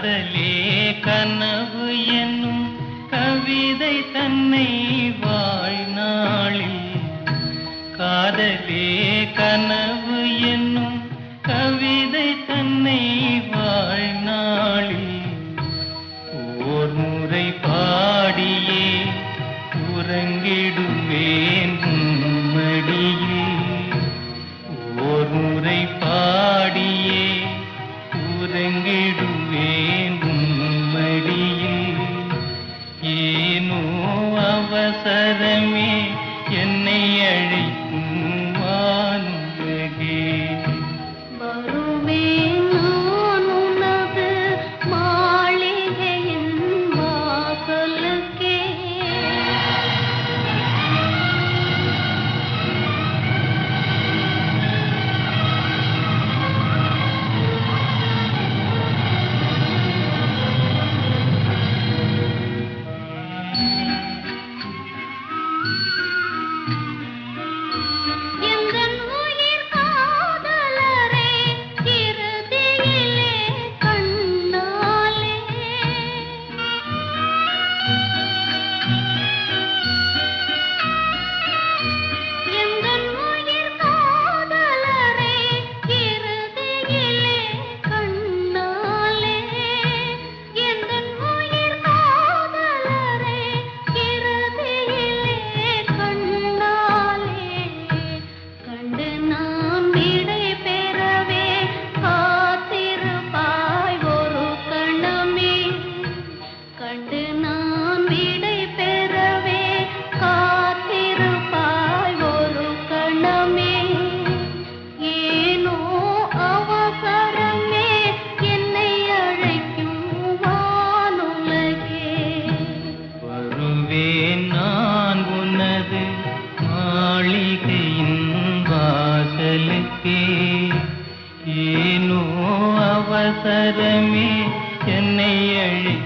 காதலே கனவு என்னும் கவிதை தன்னை வாழ்நாளில் காதலே கனவு என்னும் கவிதை தன்னை வாழ்நாளில் ஓர் முறை பாடியே உறங்கிடுவேன் மடியில் ஓர் முறை பாடியே உறங்கிடுவேன் மடியில் ஏனோ அவசரமே என்னை அழைக்கும் வானுலகே வருவேன் நான் உனது மாளிகையின் வாசலுக்கே நான் உனது மாளிகையின் வாசலுக்கே ஏனோ அவசரமே என்னை அழைக்கும்